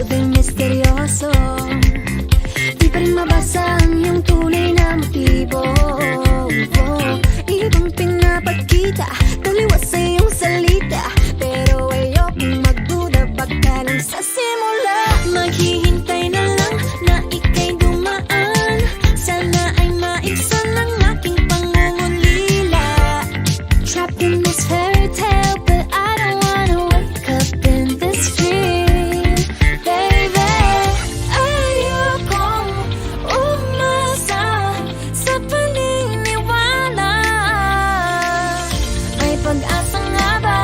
din misteryoso. Di pa rin mabasa ang iyong tunay na motibo. Ibang pinapakita, taliwas sa iyong salita, pero ayokong magduda, baka lang sa simula. Maghihintay na lang na ika'y dumaan, sana ay maibsan ang aking pangungulila. Trapped in this fairy tale, but I don't wanna wake up in this dream, baby. Ayokong umasa sa paniniwala. May pag-asa nga ba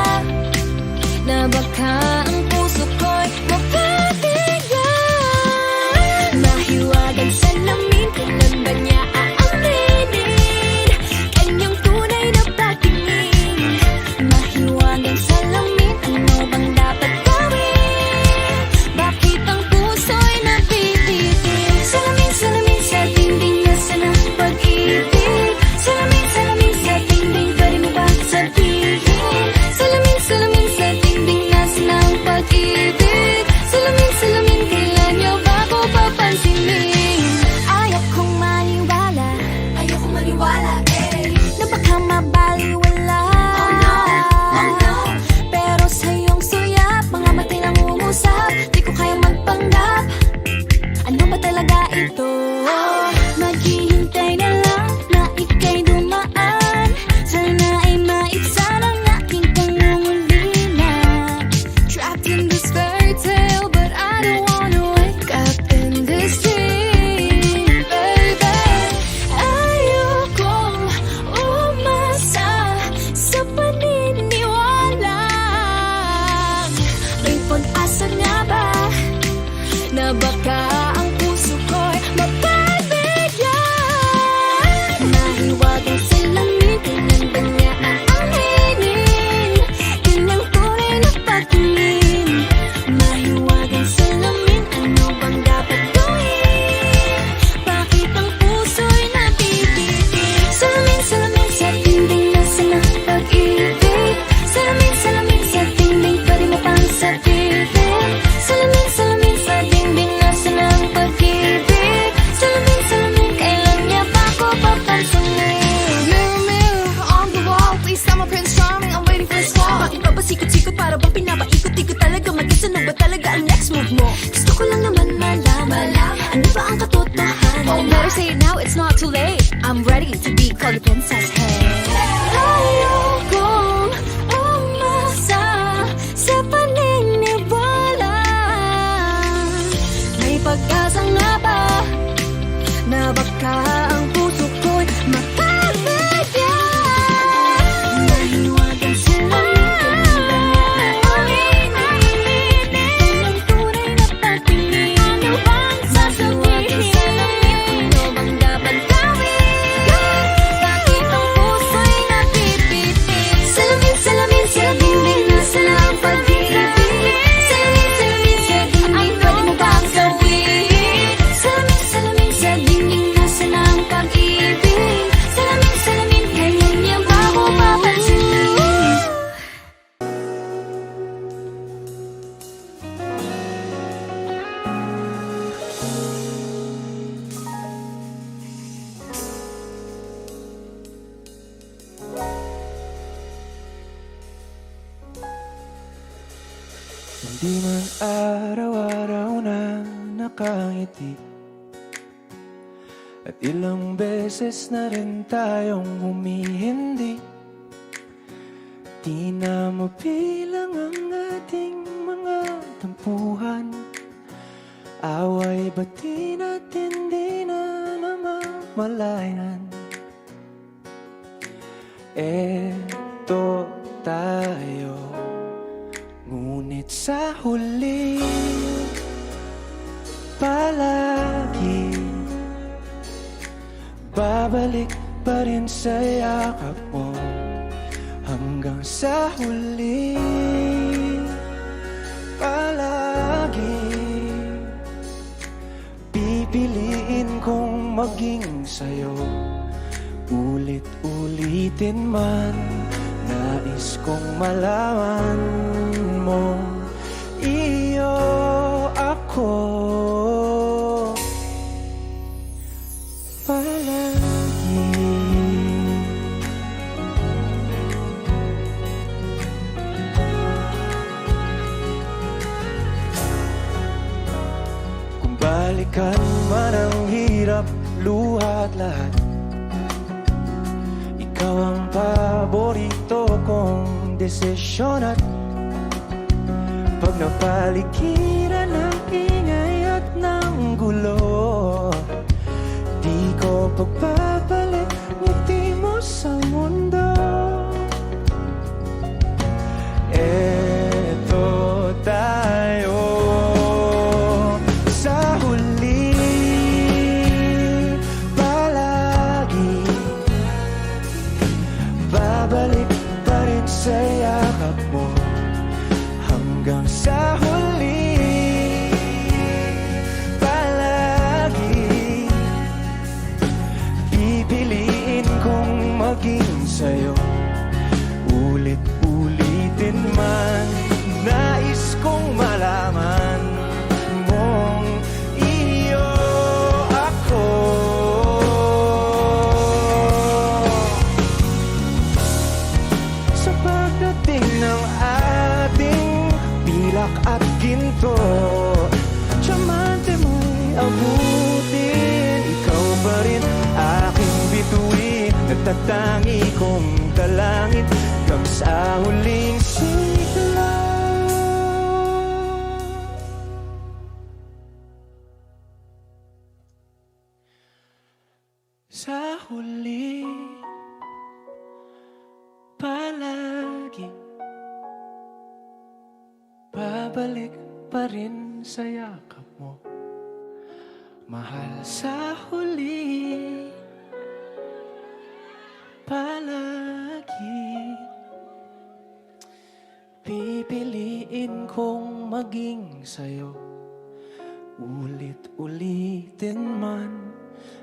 na baka ang puso ko'y mapabigyan? Mahiwagang salamin, kailan ba niya aaminin kanyang tunay na patingin? Mahiwagang salamin, ano bang dapat gawin? Bakit ang puso'y napipitin? Salamin, salamin sa dingding, nasa ng pag-ibig. Salamin, salamin sa dingding, pwede mo ba sabihin? Salamin, salamin sa dingding, nasa ng pag-ibig. Salamin, salamin, kailan niyo ba ako papansinin? Ayokong maniwala, na baka mabaliwala. Oh no, pero sa iyong suyap, mga matay nang umusap, di ko kayang magpanggap. Ano ba talaga ito? Maghihintay na lang na ika'y dumaan, sana ay maibsan ang aking pangungulila. Trapped in this fairy tale, but I don't wanna wake up in this dream, baby. Ayokong umasa sa paniniwala. May pag-asa nga ba na baka ang puso ko'y mapabigyan? Mahiwagang salamin, kailan ba niya aaminin kanyang tunay na patingin? Mahiwagang salamin, ano bang dapat gawin? Bakit ang puso'y napipitin? Salamin, salamin sa dingding, nasa ng pag-ibig. Salamin, salamin sa dingding, pwede mo pang sabihin? Salamin, salamin sa dingding, nasa ng pag-ibig. Salamin, salamin, kailan niya ba ako papansinin? Mirror, mirror on the wall, please tell my Prince Charming I'm waiting for this call. Bakit ba ba sikot-sikot, para bang pinapaikot-ikot talaga? Mag-isa na ba talaga ang next move mo? Gusto ko lang naman malaman, ano ba ang katotohanan? Oh, better say it now, it's not too late. I'm ready to be called a princess, hey. Ayokong umasa sa paniniwala. May pag-asa nga ba na baka ang puso ko'y mapabigyan? Mahiwagang salamin, kailan ba niya aaminin kanyang tunay na patingin? Ano bang sasabihin? Ano bang dapat gawin? Bakit ang puso'y napipitin? Salamin, salamin sa dingding, nasa ng pag-ibig. Salamin, salamin sa dingding, pwede mo bang sabihin? Salamin, salamin sa dingding, nasa ng pag-ibig. Salamin, salamin, kailan niya ba ako papansinin? Hindi man araw-araw na nakangiti, at ilang beses na rin tayong humihindi. Di na mabilang ang ating mga tampuhan, away bati natin di na namamalayan. Eto tayo, ngunit sa huli palagi babalik pa rin sa yakap mo hanggang sa huli. Palagi pipiliin kong maging sa'yo, ulit-ulitin man. Nais kong malaman mo, iyo ako ako palagi. Kung balikan man ang hirap, luha at lahat, ikaw ang paborito kong desisyon. At pag napaligiran ng ingay at ng gulo, di ko pagbabalik ngiti mo sa mundo. Eto tayo sa huli, palagi babalik pa rin sa yakap mo. Hanggang sa huli, palagi pipiliin kong maging sa'yo. Ulit-ulitin man, nais kong malaman mong iyo ako. Sa pagdating ng ating pilak at ginto, diamante mo'y abutin. Ikaw pa rin aking bituin, nagtatangi kong dalangin hanggang sa huling sigla. Sa huli, palagi babalik pa rin sa yakap mo, mahal. Sa huli, palagi pipiliin kong maging sa'yo. Ulit-ulitin man,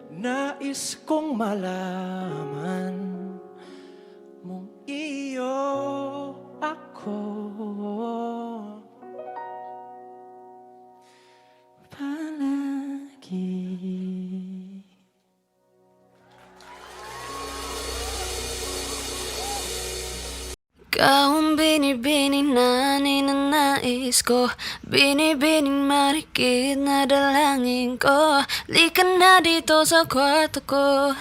nais kong malaman mong iyo ako. Ikaw ang binibini na ninanais ko, binibining marikit na dalangin ko. Lika na dito sa kwarto ko,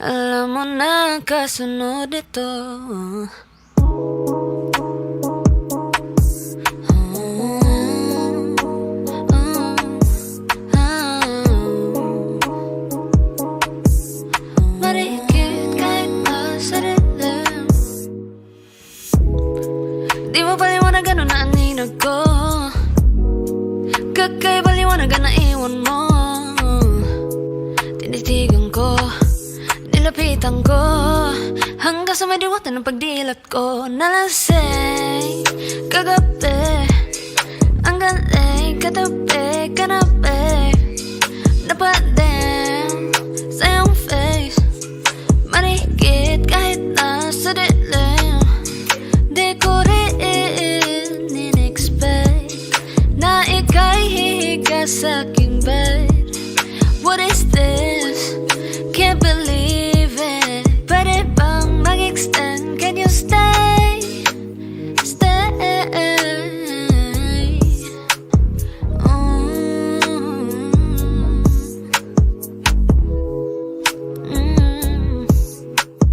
alam mo na kasunod ito. Marikit kahit nasa dilim, di mo paliwanag ano na aninag ko, kakaiba liwanagan na iwan mo. Tinitigan ko, nilapitan ko, hanggang sa may diwata ng pagdilat ko. Nalasing kagabi, ang galing katabi, kanabi, napadin sa iyong face. Marikit kahit nasa dilim, di ko rin in-expect na ika'y hihiga sa aking bed. What is this? Can't believe it. Pwede bang mag-extend? Can you stay? Stay.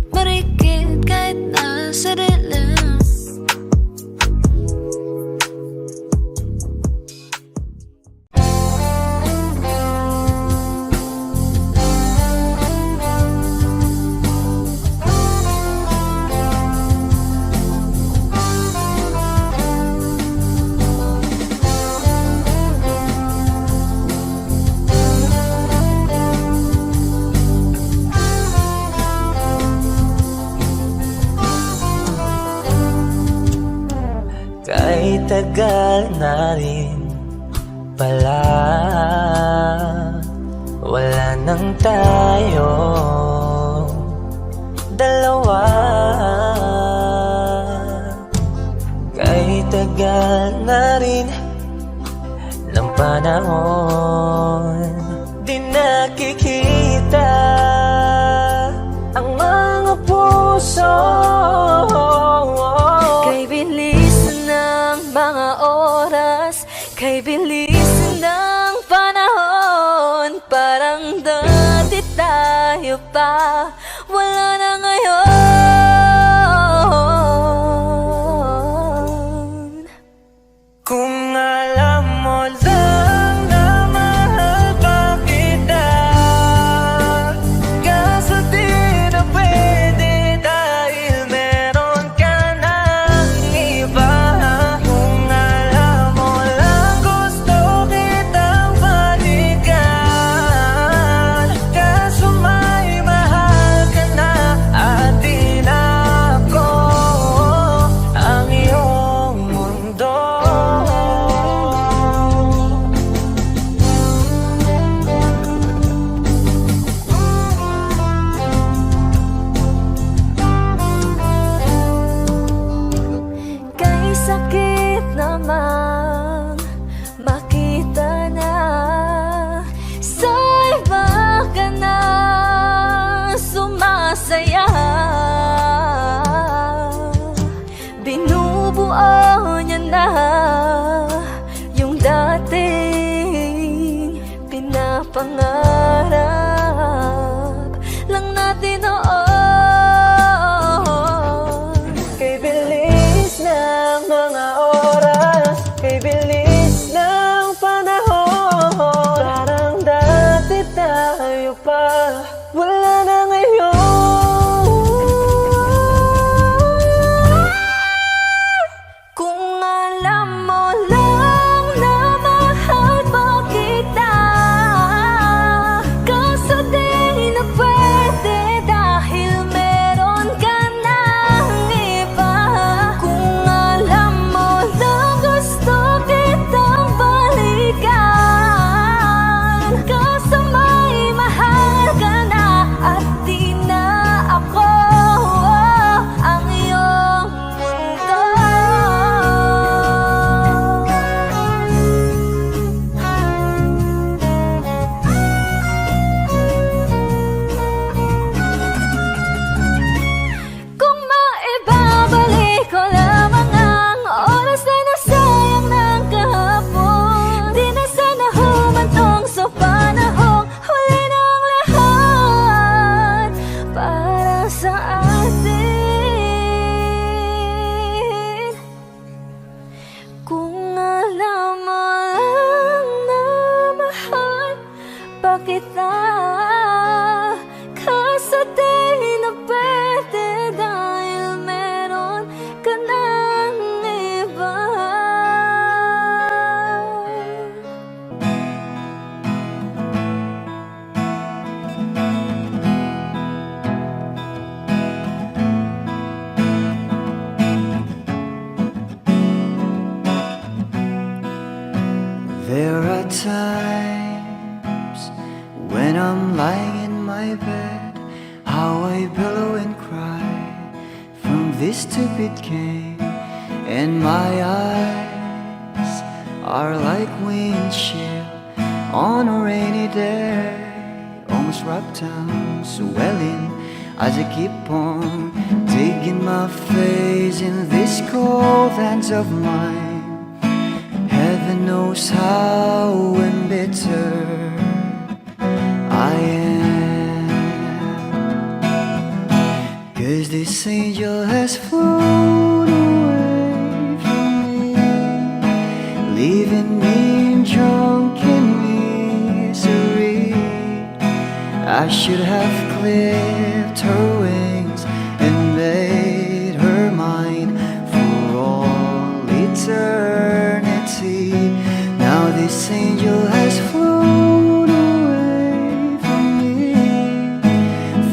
Marikit kahit nasa dilim. Kahit tagal na rin pala, wala nang tayo dalawa. Kahit tagal na rin ng panahon. Di nakikita ang mga puso. Kay bilis ng mga oras, kay bilis ng panahon. Parang dati tayo pa, wala na ngayon. Kung alam mo lang na mahal pa kita, kaso di na pwede dahil meron ka ng iba. Kung alam mo lang gusto kitang balikan, kaso may mahal ka na at di na ako ang iyong mundo. Kay sakit namang makita na sa iba ka na sumasaya. Binubuo niya na yung dating pinapangarap lang natin noon. Kay bilis ng mga oras, kay bilis ng panahon. Parang dati tayo pa, wala na ngayon. Kung alam mo lang na mahal pa kita, kaso di na pwede dahil meron ka ng iba. Kung alam mo lang gusto kitang balikan, kaso may mahal ka na at di na ako ang iyong mundo. Kung maibabalik ko lamang ang oras na nasayang ng kahapon, di na sana humantong sa panahong huli ng lahat para sa atin. Kung alam mo lang na mahal pa kita, kaso di na pwede dahil meron ka ng iba. There are times when I'm lying in my bed, how I billow and cry from this stupid game, and my eyes are like windshield on a rainy day, almost wrapped down, swelling as I keep on digging my face in these cold hands of mine. Heaven knows how embittered I am, 'cause this angel has flown away from me, leaving me in drunken misery. I should have clipped her wings and made her mine for all eternity. Now this angel has flown away from me.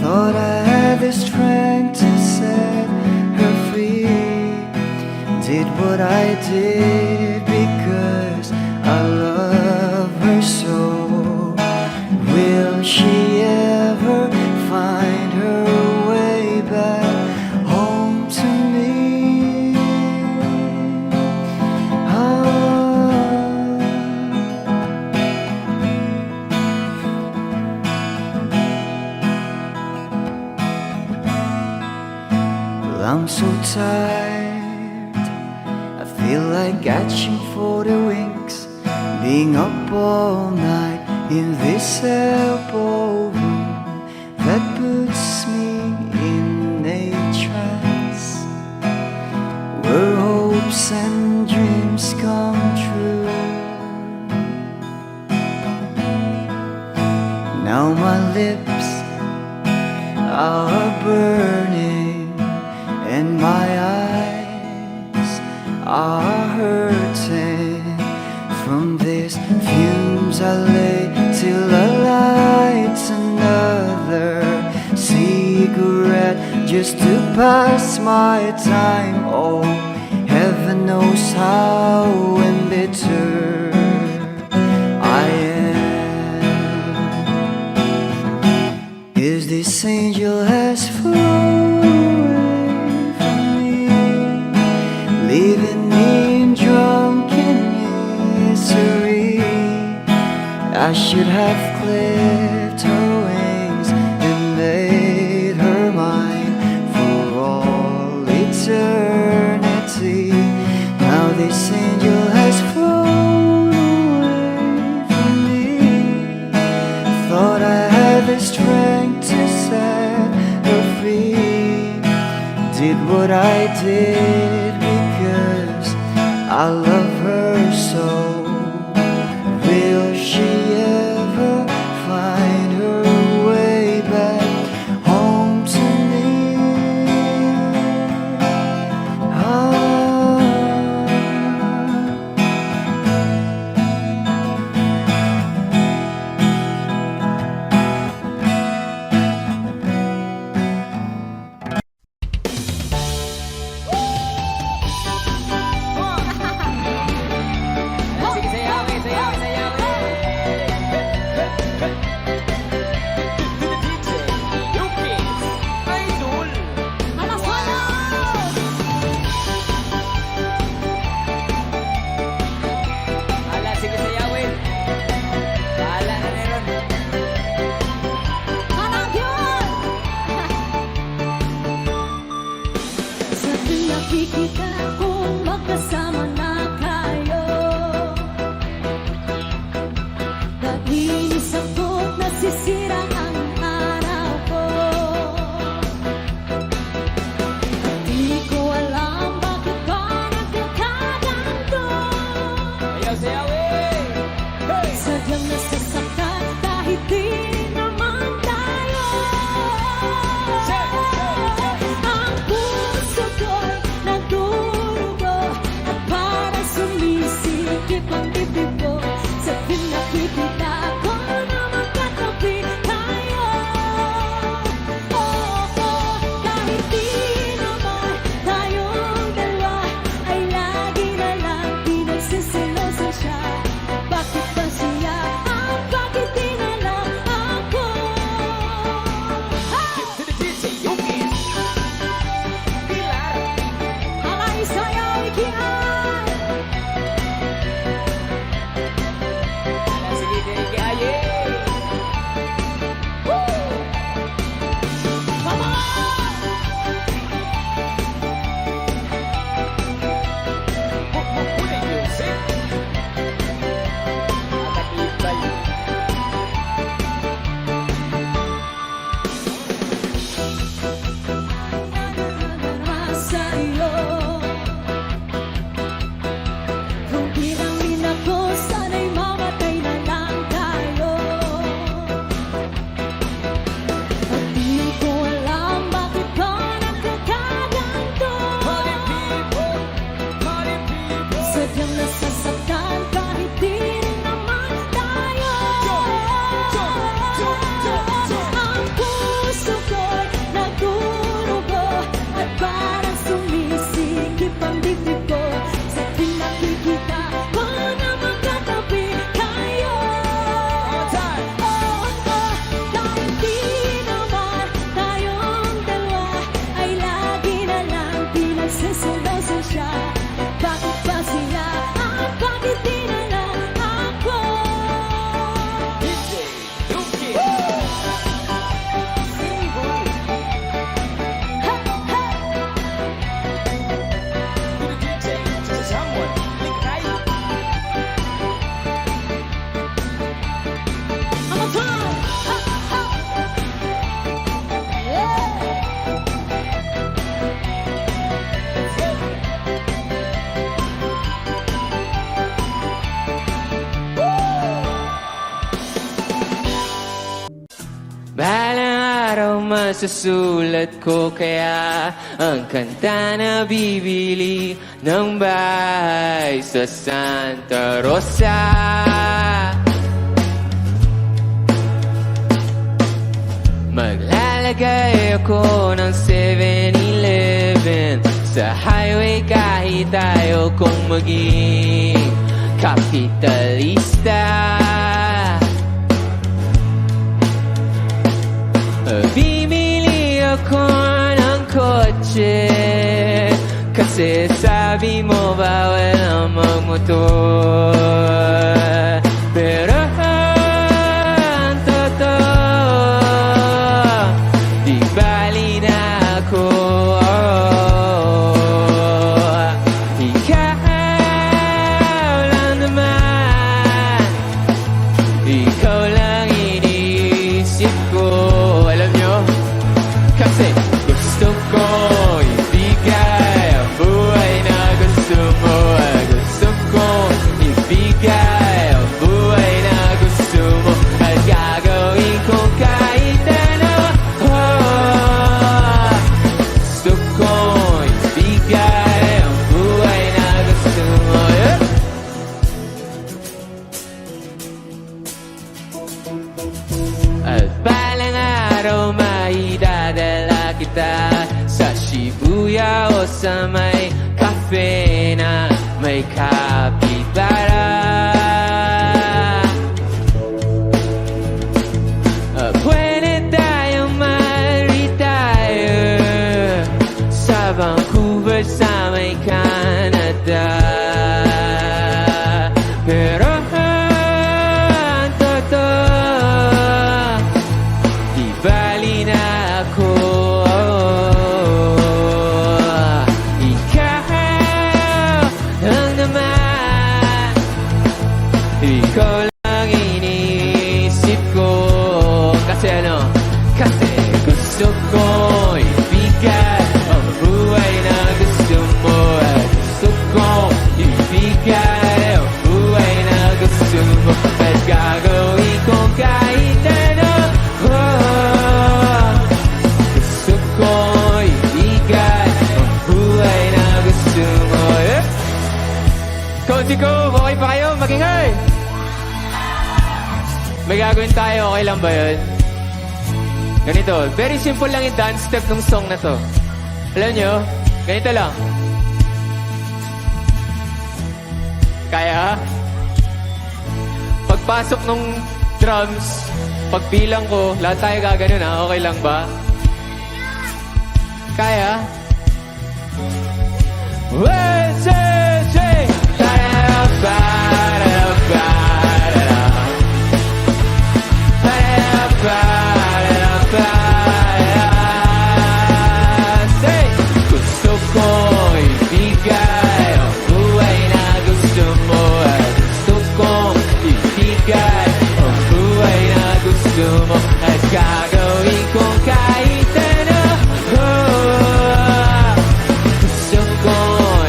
Thought I had the strength to set her free. Did what I did because I love her so. Will she ever find her way back home to me? I'm so tired, I feel like catching for the wings, being up all night in this elbow room that puts me in a trance, where hopes and dreams come true. Now my lips are burning and my eyes are hurting from these fumes. I lay till I light another cigarette just to pass my time. Oh, heaven knows how embittered I am. Is this angel has flown away from me, leaving me in drunken misery? I should have clipped her wings and made her mine for all eternity. Now this angel has flown away from me. Thought I had the strength to set her free. Did what I did because I love her so. Will she ever find her way back home to me? Sige, sayawin, sayawin, sayawin. DJ Lucas Idol. Ala, sige, sayawin. Bahala na meron. Sa tuwing nakikita kong magkasama na kayo, naiinis ako't nasisira ang araw ko. Di ko alam bakit ba nagkakaganto. Ayaw, sayawin. Hey! Sadyang nasasaktan kahit di naman tayo. Ang puso ko'y nagdurugo. masusulat ko. Kaya ang kanta na bibili ng bahay sa Santa Rosa. Maglalagay ako ng 7-Eleven sa highway kahit tayo kong maging kapitalista. Bibili ako ng kotse kasi sabi mo bawal ang magmotor. Pero ang totoo, di bali na ako. Ikaw lang naman, ikaw lang iniisip ko. Alam nyo, kasi gusto ko ibigay ang buhay na gusto mo. Gusto ko ibigay ang buhay na gusto mo. At gagawin ko kahit ano. Gusto ko ibigay ang buhay na gusto mo. At balang araw maidadala kita sa Shibuya o sa may cafe na may kapitara. Pwede tayong ma-retire sa Vancouver sa may Canada. Pero ang totoo, di bali na ako. Ikaw lang naman, ikaw lang iniisip ko. Kasi ano? Kasi gusto ko ibigay ang buhay na gusto mo. Gusto ko ibigay ang buhay na gusto mo. At gagawin ko kahit ano. Gusto ko ibigay ang buhay na gusto mo. Konti ko, okay pa kayo? Magingay! May gagawin tayo, okay lang ba yun? Ganito, very simple lang yung dance step ng song na to. Alam nyo, ganito lang. Kaya? Pagpasok ng drums, pagbilang ko, lahat tayo gaganon ha, okay lang ba? Kaya? 1, 2, 3! Gusto ko ibigay ang buhay na gusto mo. Gusto ko ibigay ang buhay na gusto mo. At gagawin ko kahit ano. Gusto ko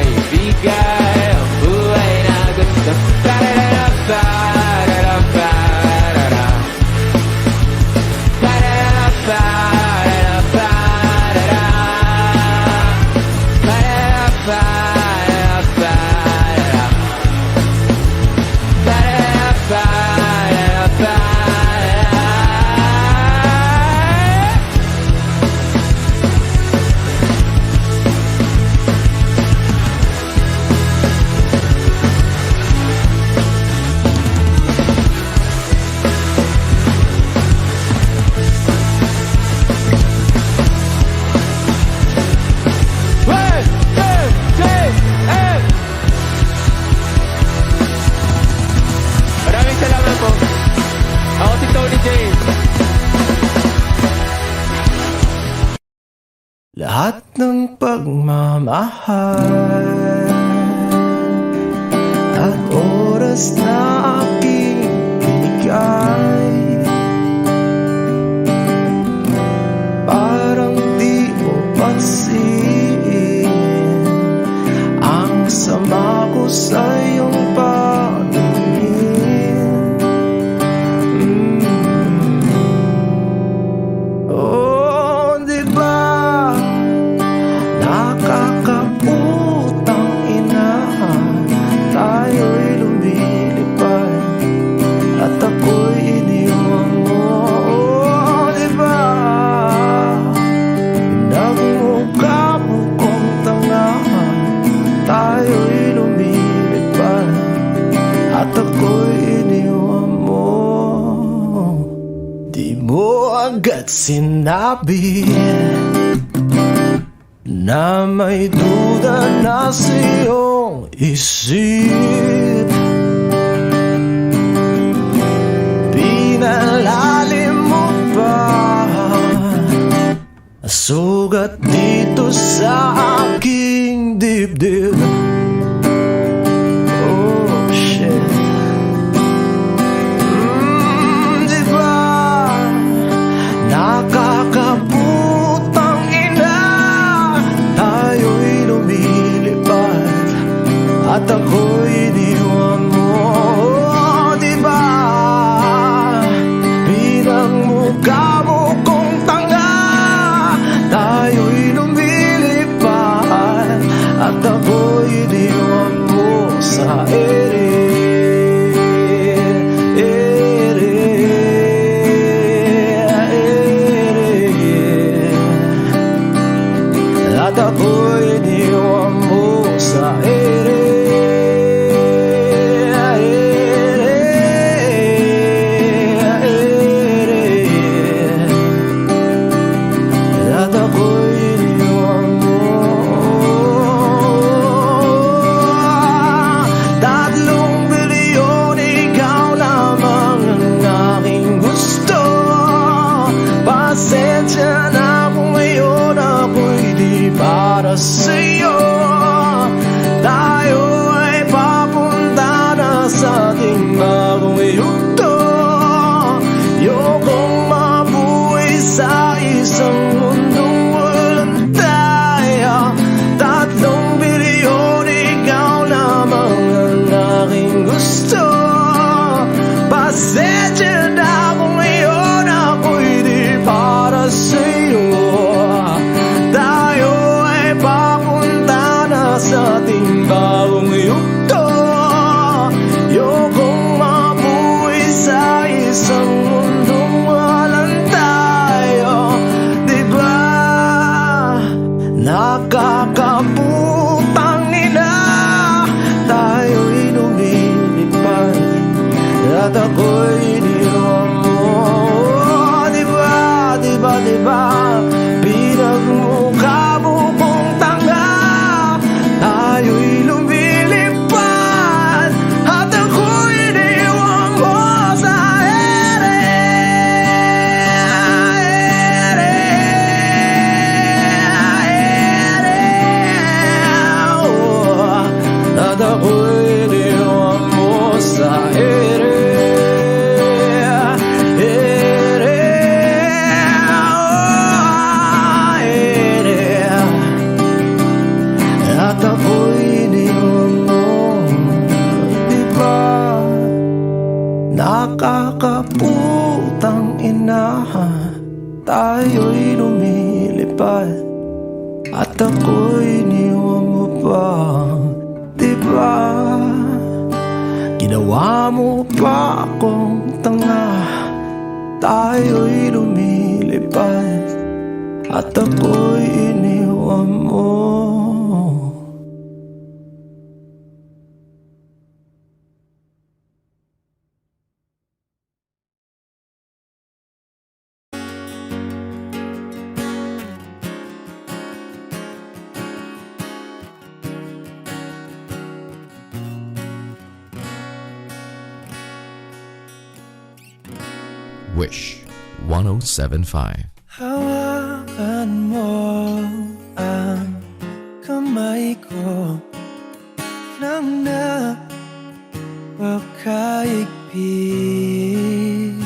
ibigay ang buhay na gusto mo. Lahat ng pagmamahal at oras na aking binigay, parang di mo pansin ang sama ko sa iyong paningin. Oh, at sinabi na may duda na sa iyong isip. Pinalalim mo pa sugat dito sa aking dibdib. Oh shit. Diba nakakaputang ina, tayo'y lumilipad at ako'y iniwan mo. Oh, diba pinagmukha mo kong tanga, tayo'y lumilipad at ako'y iniwan mo sa ere. At ako'y iniwan mo sa ere. At ako'y iniwan mo. 3 bilyon, ikaw lamang ang aking gusto. Pasensya na kung ngayon ako'y di para sa'yo. Tayo ay papunta na sa ating bagong yugto. Ayokong mabuhay sa isang mundong walang tayo. 3 bilyon, ikaw lamang ang aking gusto. Pasensya na kung ngayon ako'y di para sa'yo. Tayo ay papunta na sa ating bagong yugto. Ayokong mabuhay sa isang mundong walang tayo. Diba nakakaputang ina, tayo'y lumilipad at ako'y iniwan mo. Diba, diba, diba pinagmukha mo kong tanga, tayo'y lumilipad at ako'y iniwan mo sa ere. At ako'y iniwan mo sa ere. At ako'y iniwan mo. Diba nakakaputang ina, tayo'y lumilipad at ako'y iniwan mo pa. Diba ginawa mo pa akong tanga, tayo'y lumilipad at ako'y iniwan mo. Wish 1075. Hawakan mo ang kamay ko nang napakaigpit.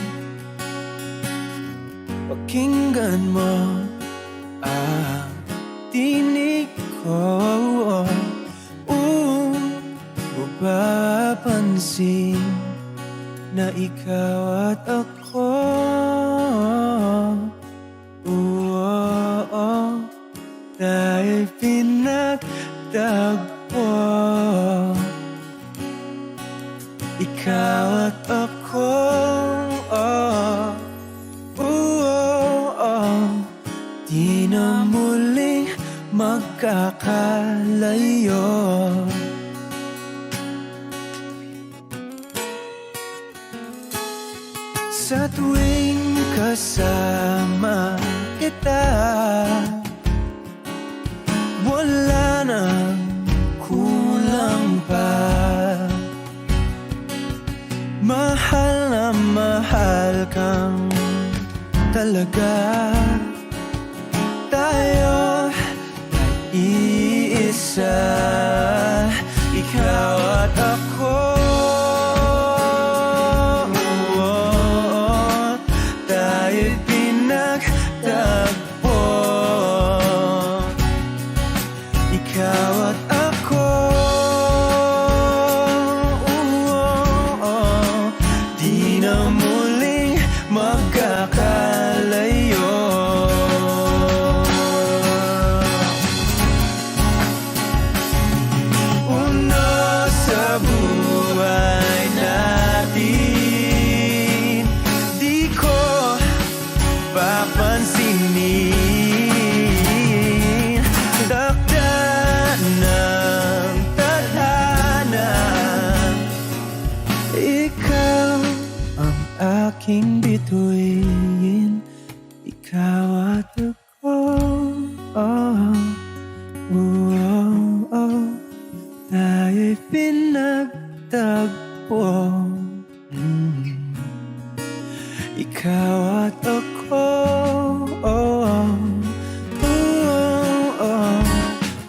Pakinggan mo ang tinig ko, mapapansin na ikaw at ako tayo'y pinagtagpo. Ikaw at ako di na muling magkakalayo. Sa tuwing kasama kita. Wala nang kulang pa. Mahal na mahal kang talaga. Tayo ay iisa, ikaw at ako. Tayo'y pinagtagpo, ikaw at ako. Di na muling magkakalayo. Una sa buhay natin, di ko papansinin. Takda ng tadhana, ikaw ang aking bituin, ikaw at ako. Tayo'y pinagtagpo, ikaw at ako.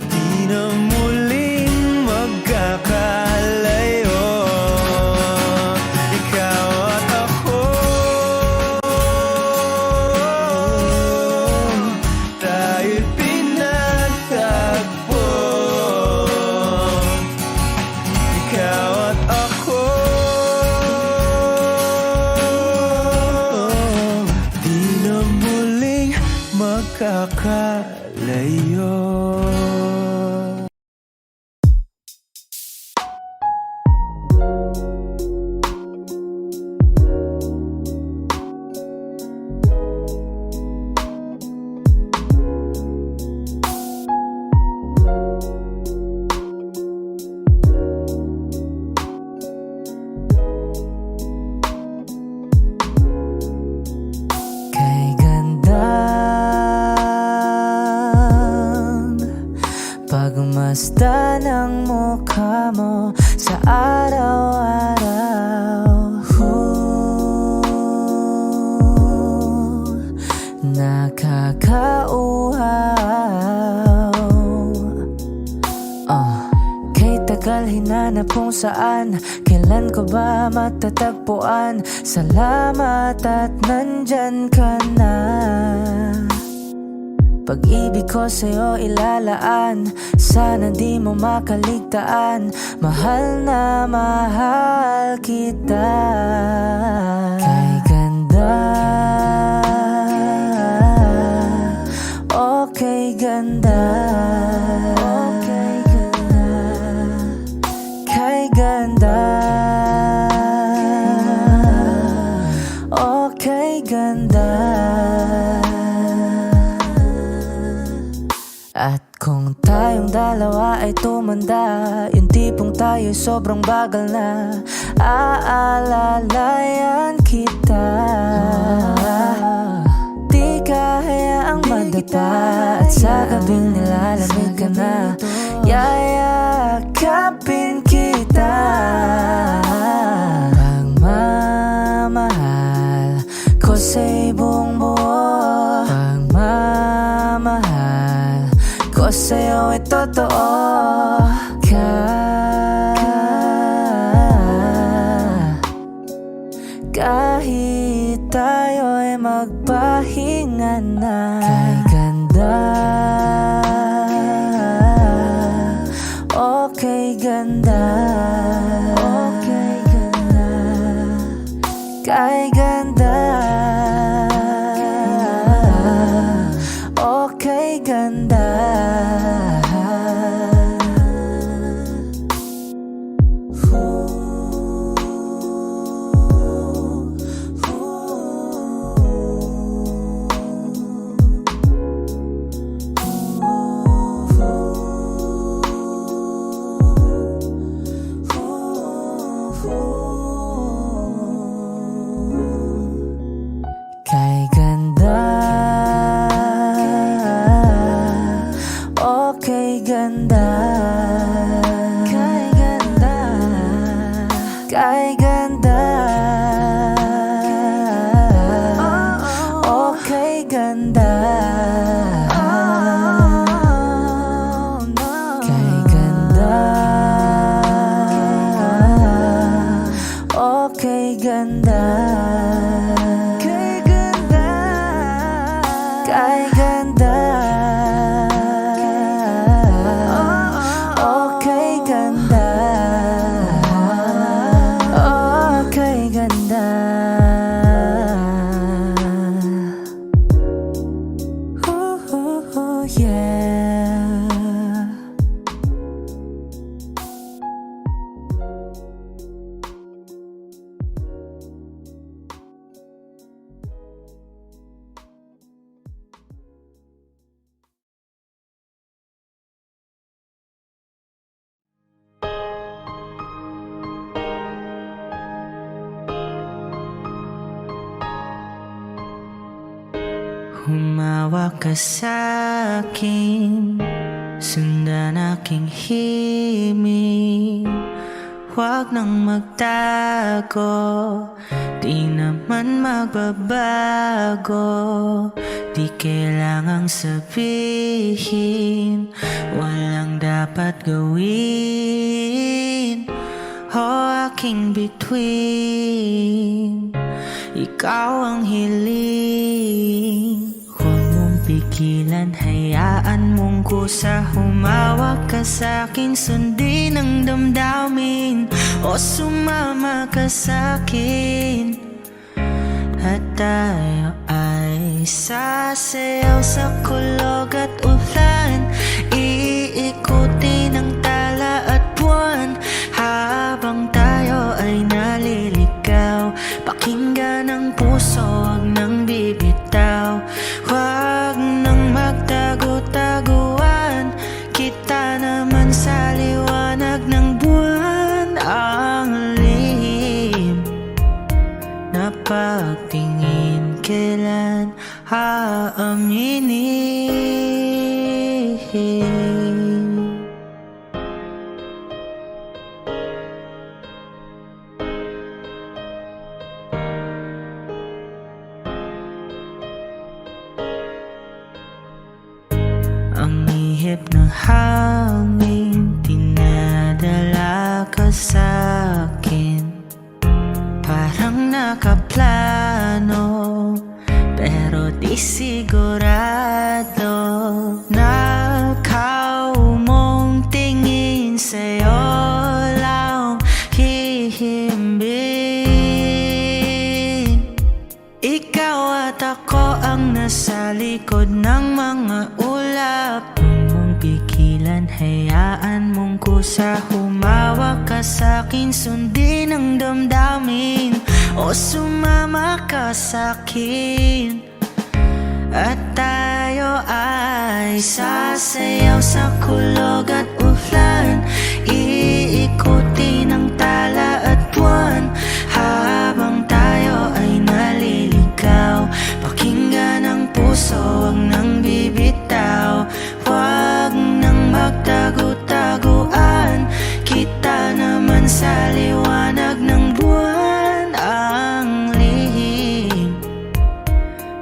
Di na muling magkakalayo, ikaw at ako. Tayo'y pinagtagpo, ikaw at ako. Di na muling magkakalayo. Kay gandang pagmasdan ang mukha mo sa araw-araw. Nakakauhaw. Kay tagal hinanap kung saan, kailan ko ba matatagpuan? Salamat at nandyan ka na. Pag-ibig ko sa'yo ilalaan, sana di mo makaligtaan. Mahal na mahal kita. Kay ganda, okay ganda, okay ganda. Kay ganda, okay ganda. At kung tayong dalawa ay tumanda, yung tipong tayo'y sobrang bagal na, aalalayan kita. Di kahayaang madapa, at sa gabing nilalamig ka na, yayakapin kita. Pagmamahal ko sa'y buong buo, pagmamahal ko sa'yo ay totoo. Kahit tayo'y magpahinga na. Kay ganda, okay ganda, okay ganda. Kay ganda, okay ganda. humawak ka sa'kin, sundan aking himig. Huwag nang magtago, di naman magbabago. Di kailangang sabihin, walang dapat gawin o aking bituin. Ikaw ang hiling, huwag mong pigilan, hayaan mong kusa. Humawak ka sa'kin, sundin ang damdamin, o sumama ka sa'kin. At tayo ay sasayaw sa kulog at ulan, iikutin ang tala at buwan. Habang tayo ay naliligaw, pakinggan ang puso, huwag nang bibitaw. Huwag nang magtago-taguan, kita naman sa liwanag ng buwan. Ang lihim na pagtingin, kailan aaminin? Ang ihip ng hangin, dinadala ka sa'kin. Parang nakaplano, pero di sigurado. Nakaw mong tingin, sa'yo lang hihimbing. Ikaw at ako ang nasa likod ng mga ulap. Huwag mong pigilan, hayaan mong kusa. Humawak ka sa'kin, sundin ang damdamin, o sumama ka sa'kin. At tayo ay sasayaw sa kulog at ulan, iikutin ang tala at buwan. Habang tayo ay naliligaw, pakinggan ang puso, huwag nang bibitaw. Huwag nang magtago-taguan, kita naman sa liwanag ng buwan. Ang lihim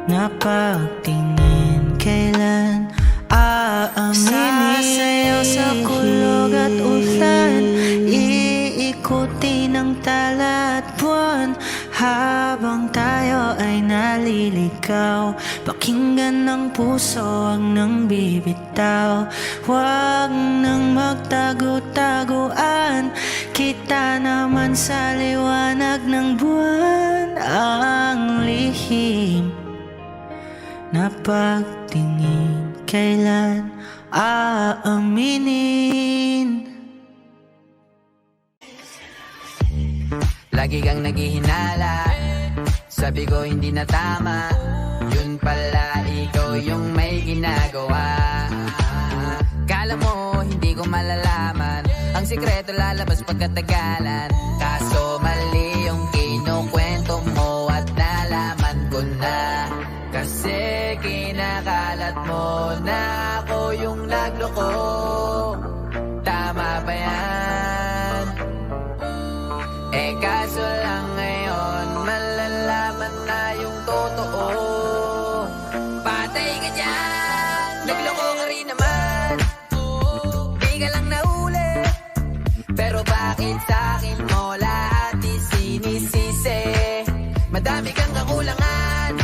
na pagtingin, kailan aaminin? Sasayaw sa kulog at ulan, iikutin ang tala at buwan. Habang tayo ay naliligaw, pakinggan ng puso, huwag nang bibitaw. Huwag nang magtago-taguan, kita naman sa liwanag ng buwan. Ang lihim na pagtingin, kailan aaminin? Lagi kang naghihinala, sabi ko hindi na tama. Yun pala ikaw yung may ginagawa. Kala mo hindi ko malalaman, ang sikreto lalabas pagkatagalan. Kaso mali yung kinukwento mo at nalaman ko na. Kasi kinakalat mo na ako yung nagloko. Tama ba yan? Eh kaso lang ngayon malalaman na yung totoo. Patay ka dyan, nagloko ka rin naman. Di ka lang nahuli, pero bakit sa'kin mo lahat isinisisi? Madami kang kakulangan,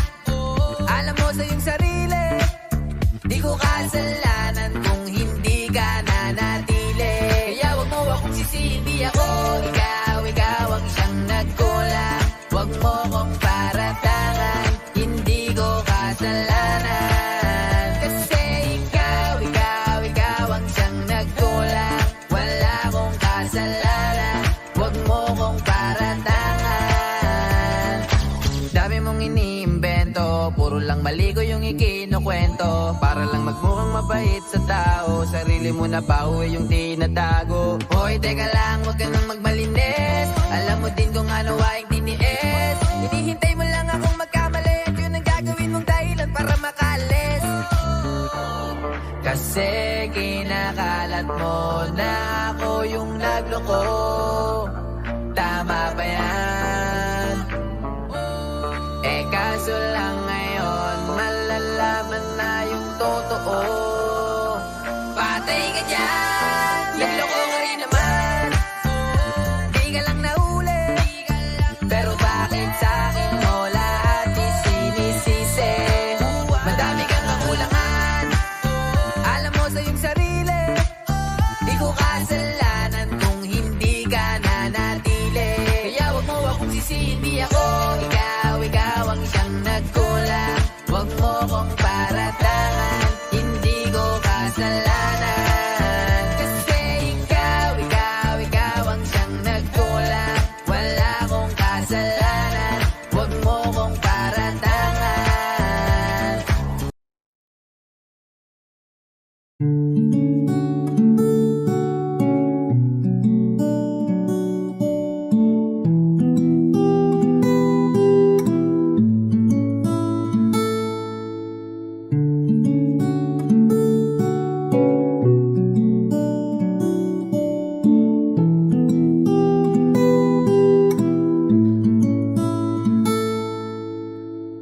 alam mo sa iyong sarili. Di ko kasalanan kung hindi ka nanatili. Kaya wag mo akong sisihin, di ako ikaw ang siyang nagkulang. Wag mo kong paratangan, hindi ko kasalanan. Kasi ikaw ang siyang nagkulang. Wala akong kasalanan, wag mo kong paratangan. Dami mong iniimbento, puro lang mali ko yung ikinukwento. Para lang magmukhang mabait sa tao, sarili mo na pauwi yung tinatago. Hoy, teka lang, wag ka nang magmalinis. Alam mo din kung ano aking tiniis. Hinihintay mo lang akong magkamali, at yun ang gagawin mong dahilan para makalis. Kasi kinakalat mo na ako yung nagloko. Tama ba yan? Eh kaso lang ngayon malalaman na yung totoo. Patay ka dyan, nagloko ka rin naman. Di ka lang nahuli, pero bakit sa'kin mo lahat isinisisi? Madami kang kakulangan, alam mo sa iyong sarili. Di ko kasalanan kung hindi ka nanatili. Kaya wag mo akong sisihin, di ako ikaw ang siyang nagkulang. Wag mo kong paratangan, hindi ko kasalanan. Kasi ikaw ang siyang nagkulang. Wala kong kasalanan, wag mo kong paratangan.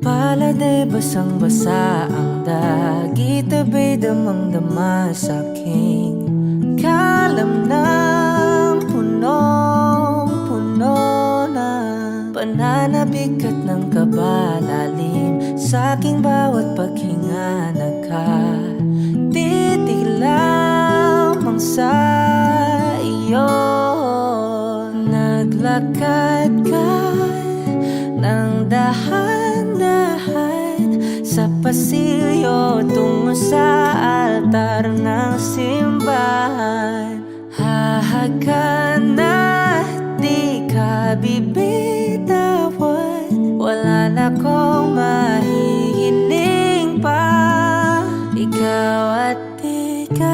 Palad ay basang-basa ang dagit, abay damang-dama sa aking kalam ng punong-puno na pananabik at ng kabalalim sa aking bawat paghinga. Nakatitig lamang sa iyo, naglakad ka ng dahan-dahan sa pasilyo tungo sa altar ng simbahan. Hahagan at di ka bibitawan, wala na kong mahihiling pa. Ikaw at ikaw,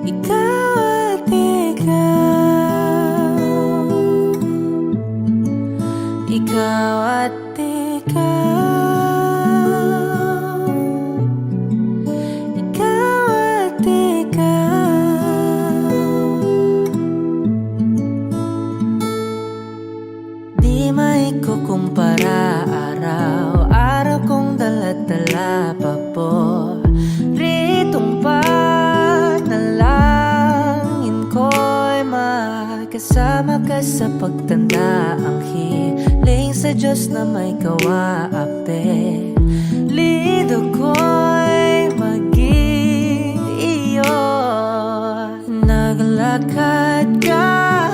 ikaw at ikaw, ikaw at ikaw, ikaw at ikaw. Di maikukumpara, araw-araw kong dala-dala paboritong panalangin ko'y makasama ka sa pagtanda. Ang hiling sa Diyos na may kawaape, lido ko'y maging iyo. Naglakad ka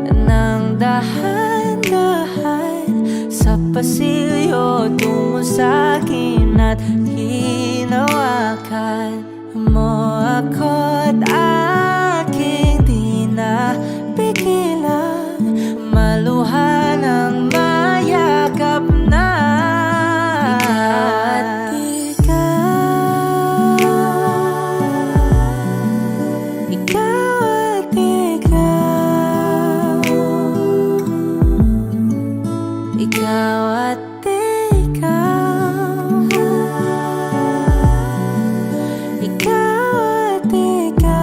ng dahan-dahan sa pasilyo tungo sa akin at hinawakan mo ako't aking di napigilan, maluha ng mayakap na. Ikaw at ikaw, ikaw at ikaw, ikaw at ikaw.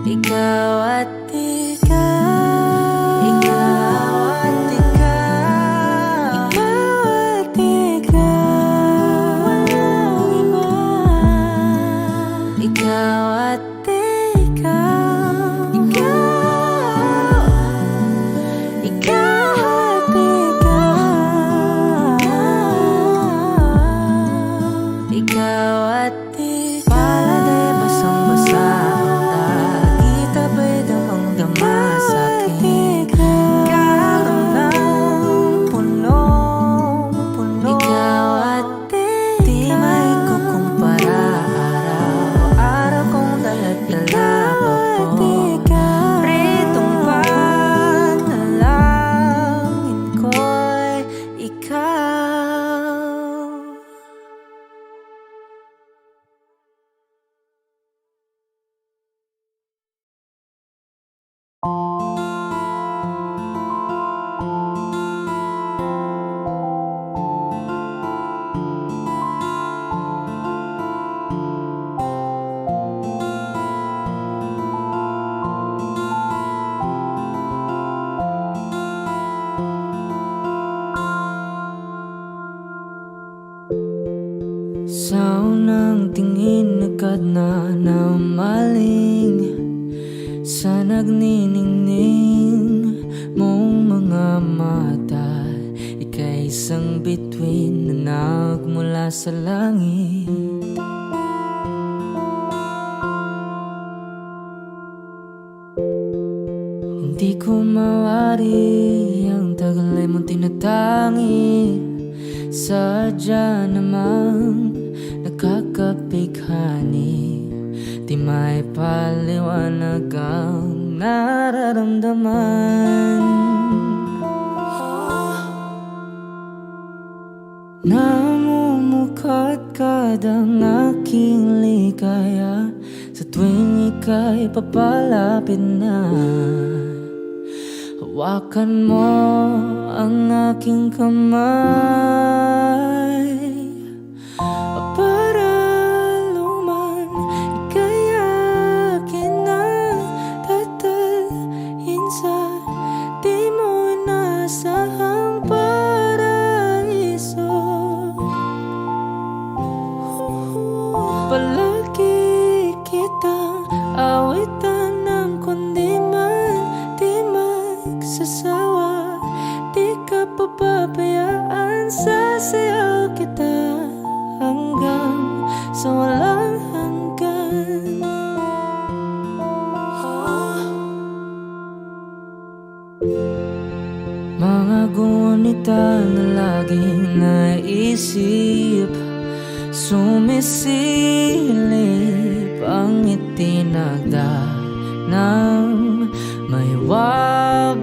Ikaw at ikaw, ikaw at ikaw, ikaw at ikaw, walang iba. Ikaw at ikaw, ikaw, ikaw at ikaw, ikaw at ikaw. Palad ay basang-basa ang dagit, abay damang-dama sa aking kalam ng punong-puno. Ikaw at ikaw, di maikukumpara, tingin agad na namaling sa nagniningning mong mga mata. Ika'y isang bituin na nagmula sa langit. Hindi ko mawari ang tagal ay mong tinatangi. Sadya namang nakakapighani. Di may paliwanag ang nararamdaman. Namumukadkad ang aking ligaya sa tuwing ika'y papalapit na. Hawakan mo ang aking kamay para luman ika'y akin na tatalhin sa di mo inasahang paraiso. Palagi kitang awitan ng kundi man di magsasawa. Di ka papabayaan, sasayaw kita hanggang sa walang hanggan. Mga gunita na laging naisip, sumisilip ang itinagda ng may wagang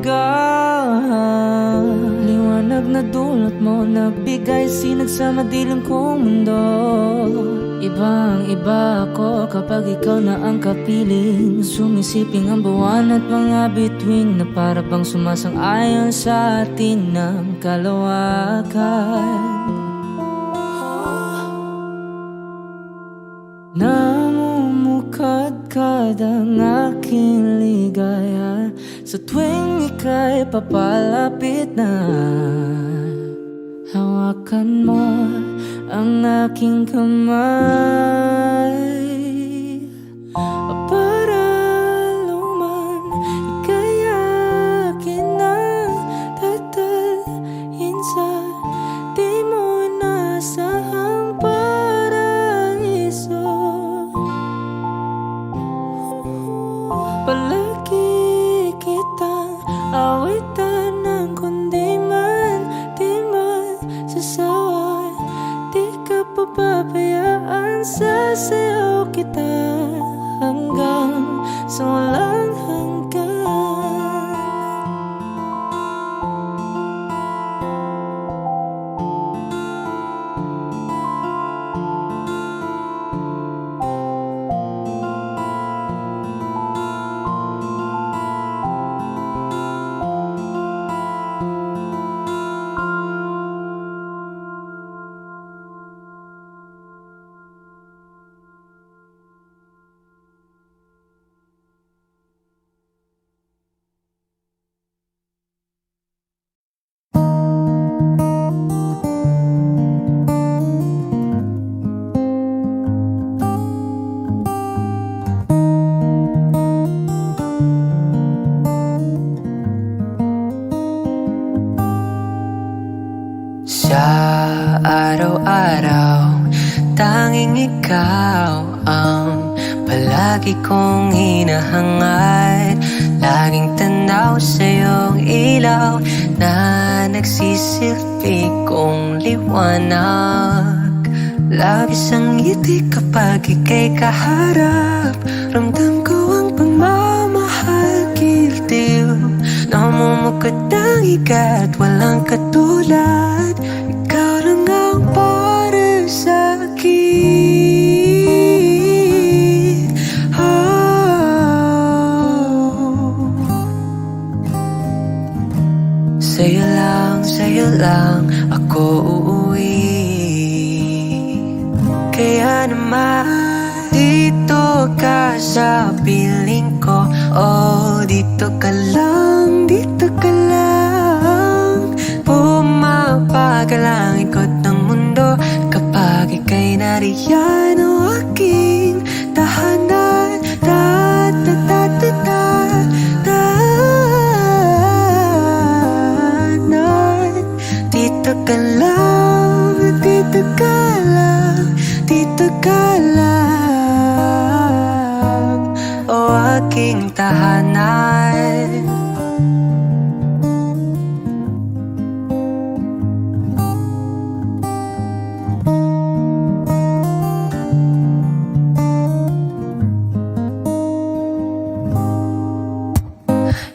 liwanag na dulot mo, nagbigay sinag sa madilim kong mundo. Ibang iba ako kapag ikaw na ang kapiling. Sumisiping ang buwan at mga bituin na para bang sumasang-ayon sa atin ng kalawakan. Namumukadkad ang aking ligaya sa tuwing ika'y papalapit na. Hawakan mo ang aking kamay para luman ika'y akin na tatalhin sa di mo inasahang paraiso. Palagi kitang awitan ng kundi man di magsasawa. Di ka papabayaan, sasayaw kita hanggang sa walang hanggan. Sa araw-araw, tanging ikaw ang palagi kong hinahangad. Laging tanaw sa iyong ilaw na nagsisilbi kong liwanag. Labis ang ngiti kapag ika'y kaharap. Ramdam ko ang pagmamahal, giliw. Namumukad ang ikat, walang katulad. Ikaw lang ang para sa'kin. Sa'yo lang ako uuwi. Kaya naman dito ka sa piling ko. Oh, dito ka lang, dito ka lang. Pumapagal ang ikot ng mundo kapag ika'y nariyan. Oh, aking tahanan.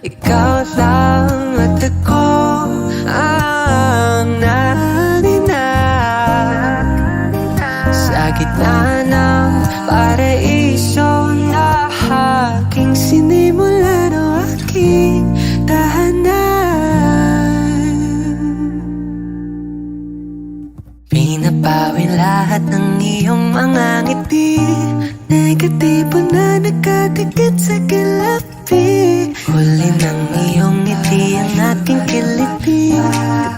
Ikaw lang at ako ang naninag sa gitna ng paraiso na aking sinimulan o aking tahanan. Pinapawin lahat ng iyong mga ngiti, negatibo na nakatikit sa kilapi. Huli ng iyong ngiti ang ating kiliti,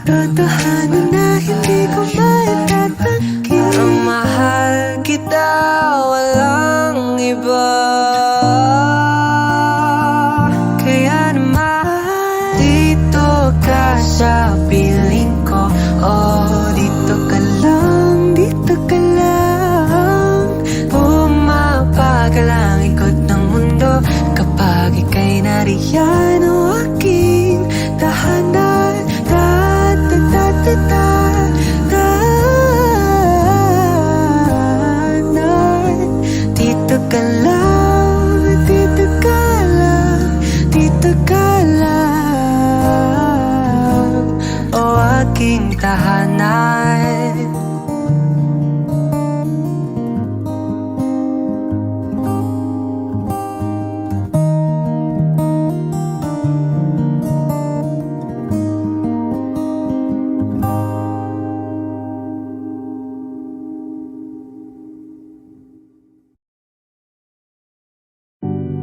katotohanan na hindi ko maitatanggi. Ang mahal kita, walang iba. Kaya naman dito ka sa piling ko. Oh, dito ka lang, dito ka lang. Pumapagal ang ikot ng mundo kapag ika'y nariyan o aking tahanan. Dito ka lang, dito ka lang, dito ka lang, o aking tahanan.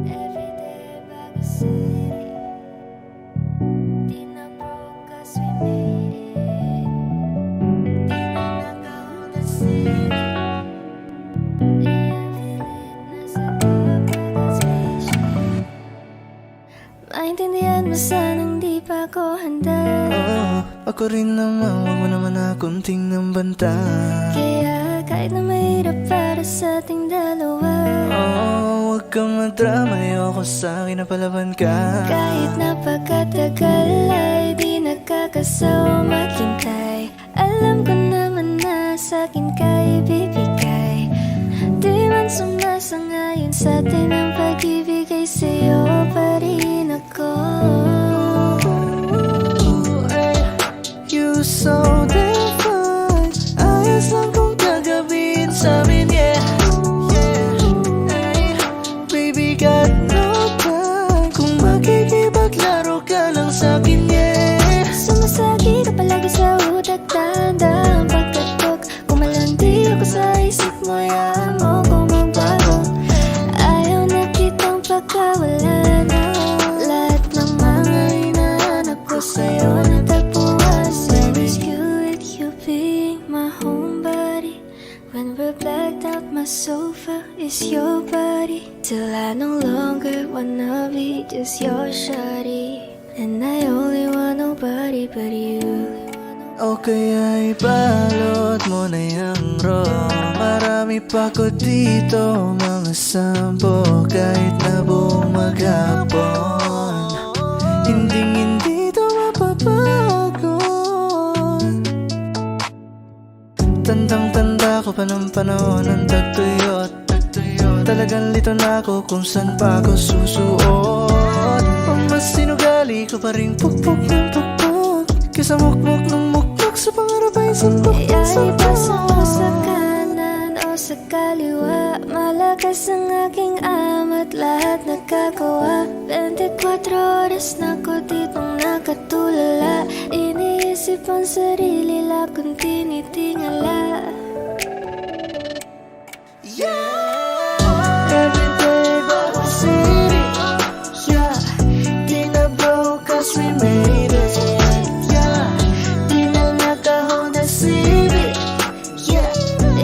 Everyday bago city, di na broke 'cause we made it. Di na nagahon na city, nasa top of the station. Maintindihan mo sanang di pa ako handa. Oo, ako rin naman, wag mo naman akong tingnan banta. Kaya kahit na mahirap para sa ating dalawa, Oo, wag kang madrama, ayoko sa akin na palaban ka. kahit napakatagal ay di nakakasawa maghintay. Alam ko naman na sa'kin ka ibibigay. Di man sumasangayon sa'tin ang pag-ibig, ay sa'yo pa rin ako. You so damn fine, ayos lang kung gagawin sa'min, yeah. Ay, baby, got no time kung makikipaglaro ka lang sa'kin, yeah. Sumasagi ka palagi sa utak, tanda ang pagkatok. Kumalandi ako sa isip mo, yaman mo kung magbago. Ayaw na kitang pagkawala na. Lahat ng mga hinahanap ko sa'yo natagpuan. When it's you with you being my homebody, when we're blacked out, my sofa is your body. Till I no longer wanna be just your shawty, and I only want nobody but you. O kaya ibalot mo na yung raw. Marami pa ko dito, mga sampo, kahit na buong maghapon. Hindi to mapapago. Tandang-tanda ko pa ng panahon ng tagtuyot. Talagang lito na ako kung saan pa ako susuot. Ang mas sinugali ko pa rin pukpok ng pukpok, kesa mukmok ng mukmok sa pangarap ay suntok ng Kaya suntok. ipasa mo sa kanan o sa kaliwa, malakas ang aking amat, lahat nakagawa. 24 oras na ko ditong nakatulala, iniisip ang sarili lakong tinitingala. Every day bago city, yeah. Di na broke 'cause we made it, yeah. Di na nakahon na city, yeah.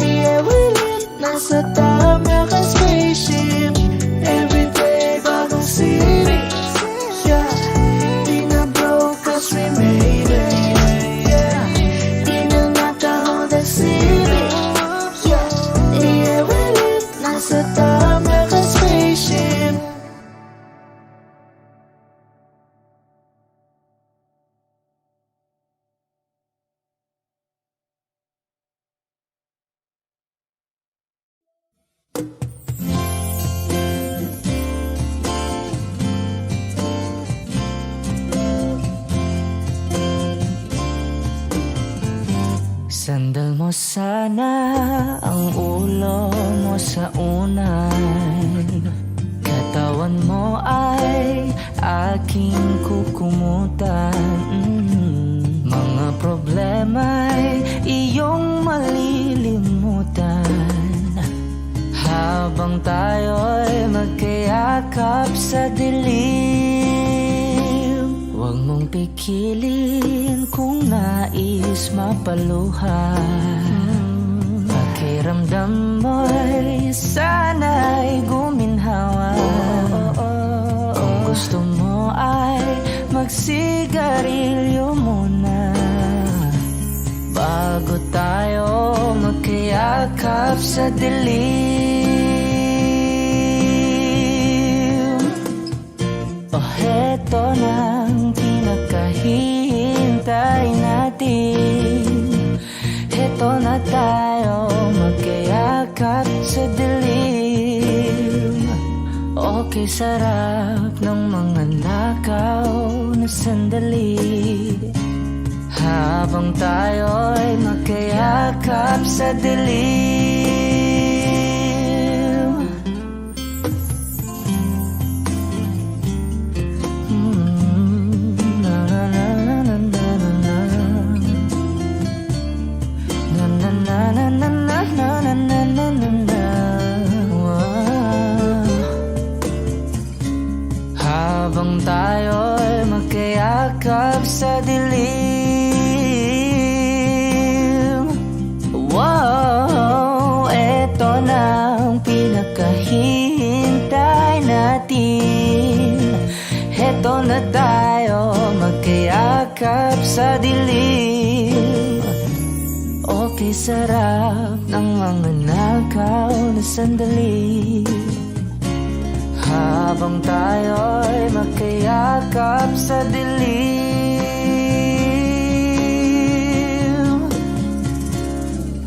Yeah, we lit, nasa top naka spaceship. Every day bago city, yeah. Di na broke 'cause we made it, yeah. Di na nakahon na city. sana ang ulo mo sa unan, katawan mo ay aking kukumutan. Mga problema'y iyong malilimutan habang tayo'y magkayakap sa dilim. Huwag mong pikilin kung nais mapaluhan. Pakiramdam mo'y sana'y guminhawa. Kung gusto mo ay magsigarilyo muna bago tayo magkayakap sa dilim. O heto nang pinakahihintay natin, heto na tayo magkayakap sa dilim. Okay, sarap ng mga nakaw na sandali habang tayo'y magkayakap sa dilim. Na na na na na na na na na na na na na na na. Habang tayo'y magkayakap sa dilim. Wow, eto na ang pinakahihintay natin. Eto na tayo magkayakap sa dilim. Okay, sarap ng mga nakaw na sandali habang tayo'y magkayakap sa dilim.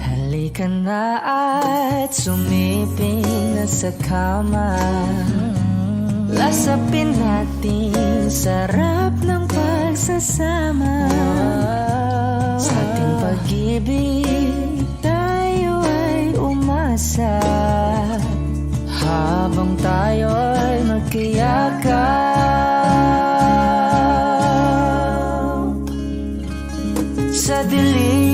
Halika na at sumiping na sa kama. Lasapin natin sarap ng pagsasama. Sa ating pag-ibig tayo ay umasa habang tayo'y magkayakap sa dilim.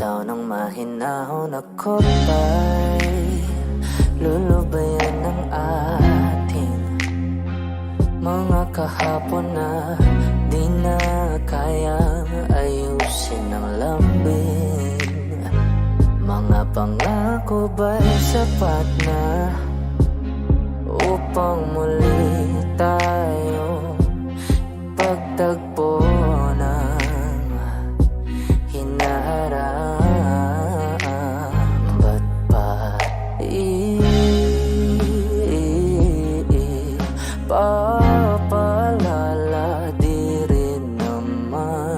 ilaw ng mahinahon ako ba'y lulubayan ng ating mga kahapon na di na kayang ayusin ng lambing? Mga pangako ba'y sapat na upang muli tayo pagtagpo ng hinaharap? Ba't pa papalala? Di rin naman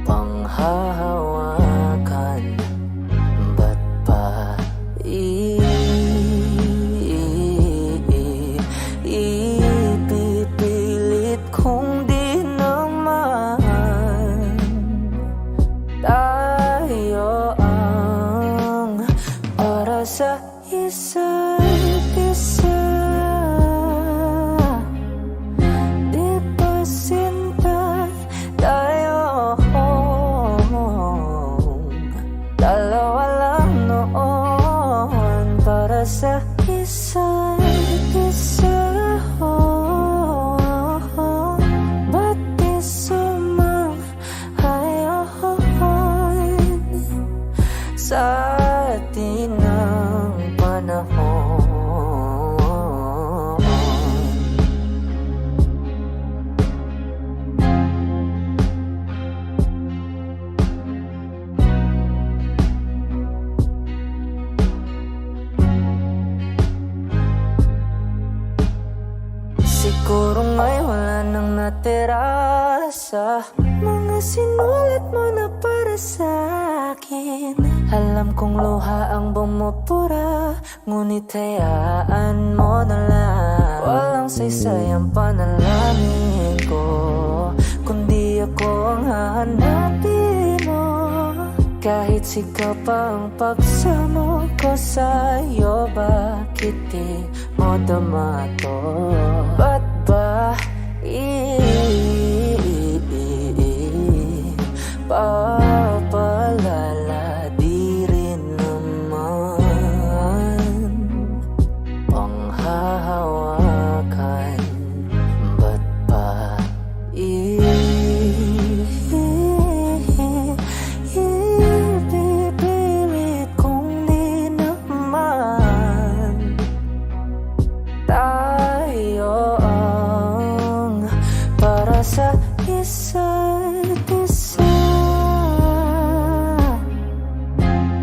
panghahawakan. Ba't pa ipipilit kung di naman tayo ang para sa isa't isa? Di ba sinta tayo? Dalawa lang noon para sa isa't isa. Ba't di sumang-ayon sa atin ang panahon? Siguro ngay wala nang natira sa mga sinulat mo na para sa akin. Alam kong luha ang bumupura, ngunit hayaan mo na lang. Walang saysay ang panalangin ko, kundi ako ang hahanapin mo. Kahit sigaw pa ang pagsamo ko sa'yo, bakit di mo dama to? Ba't ba papalala? Di rin naman panghahawakan. Ba't ba ipipilit kung di naman tayo ang para sa isa't isa?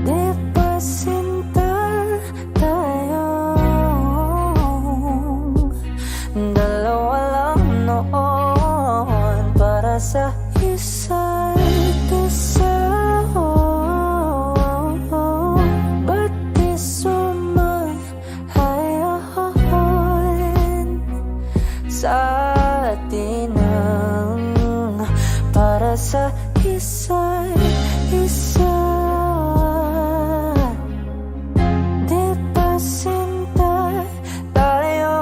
Di ba sinta tayo? Dalawa lang noon para sa isa't isa. Ba't di sumang-ayon sa atin ang para sa isa't isa? Di ba sinta tayo?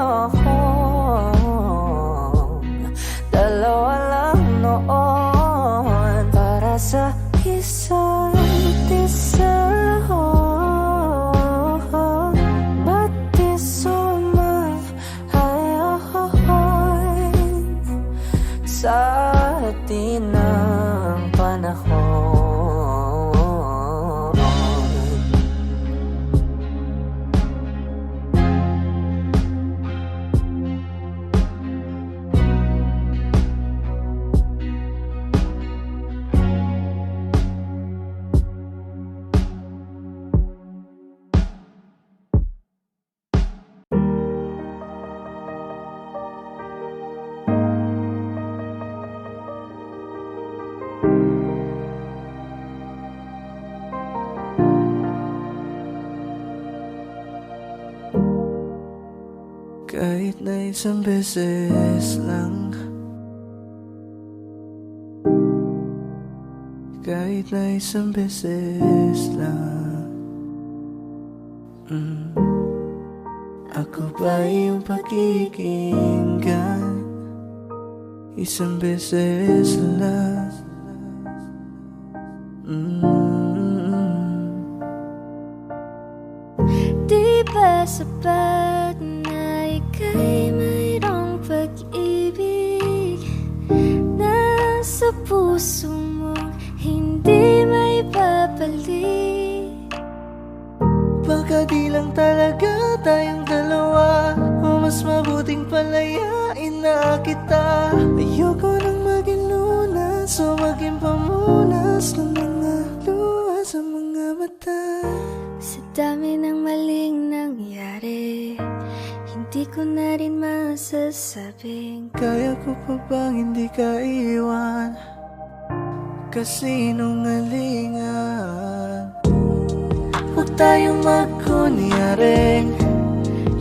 Dalawa lang noon para sa isa't isa. Ba't di sumang-ayon sa atin ang panahon? Kahit na isang beses lang, kahit na isang beses lang, ako ba yung pakikinggan? Isang beses lang, sapat na ika'y mayroong pag-ibig nasa puso mo, hindi may papalik. Baka di lang talaga tayong dalawa, o mas mabuting palayain na kita. Ayoko nang maging lunas o maging pamunas ng mga luha sa mga mata. Sa dami ng maling nangyari, hindi ko na rin masasabing Kaya ko pa bang hindi ka iwan? Kasinungalingan. Huwag tayong magkunyaring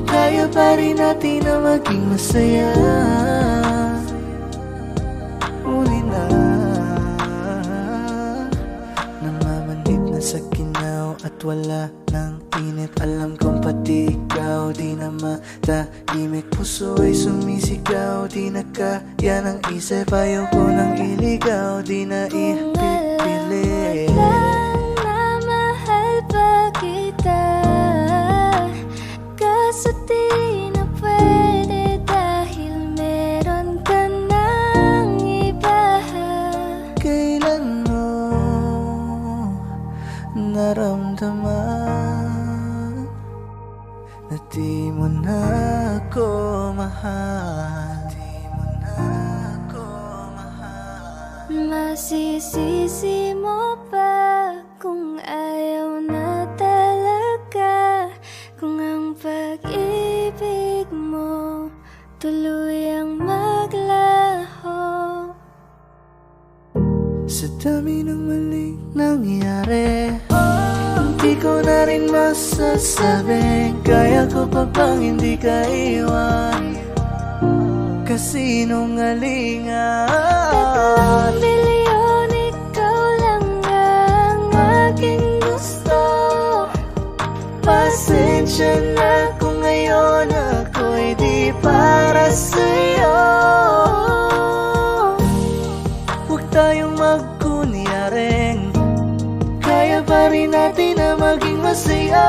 kaya pa rin natin na maging masaya. Uli na namamanhid na sa ginaw at wala ng init. Alam kong pati ikaw di na matahimik. Puso ay sumisigaw, di na kaya ng isip. Ayaw ko nang iligaw, di na ipipili. lang na mahal pa kita, kaso di na pwede dahil meron ka ng iba. Kailan mo naramdaman na di mo na ako mahal? Di mo na ako mahal. Masisisi mo pa kung ayaw na talaga, kung ang pag-ibig mo tuluyang maglaho. Sa dami ng maling nangyari, hindi ko na rin masasabing kaya ko pa bang hindi ka iwan? Kasinungalingan. Milyon, ikaw lang ang aking gusto. Pasensya na kung ngayon ako'y di para sa'yo. Huwag tayong magkunyaring kaya pa rin natin na maging masaya.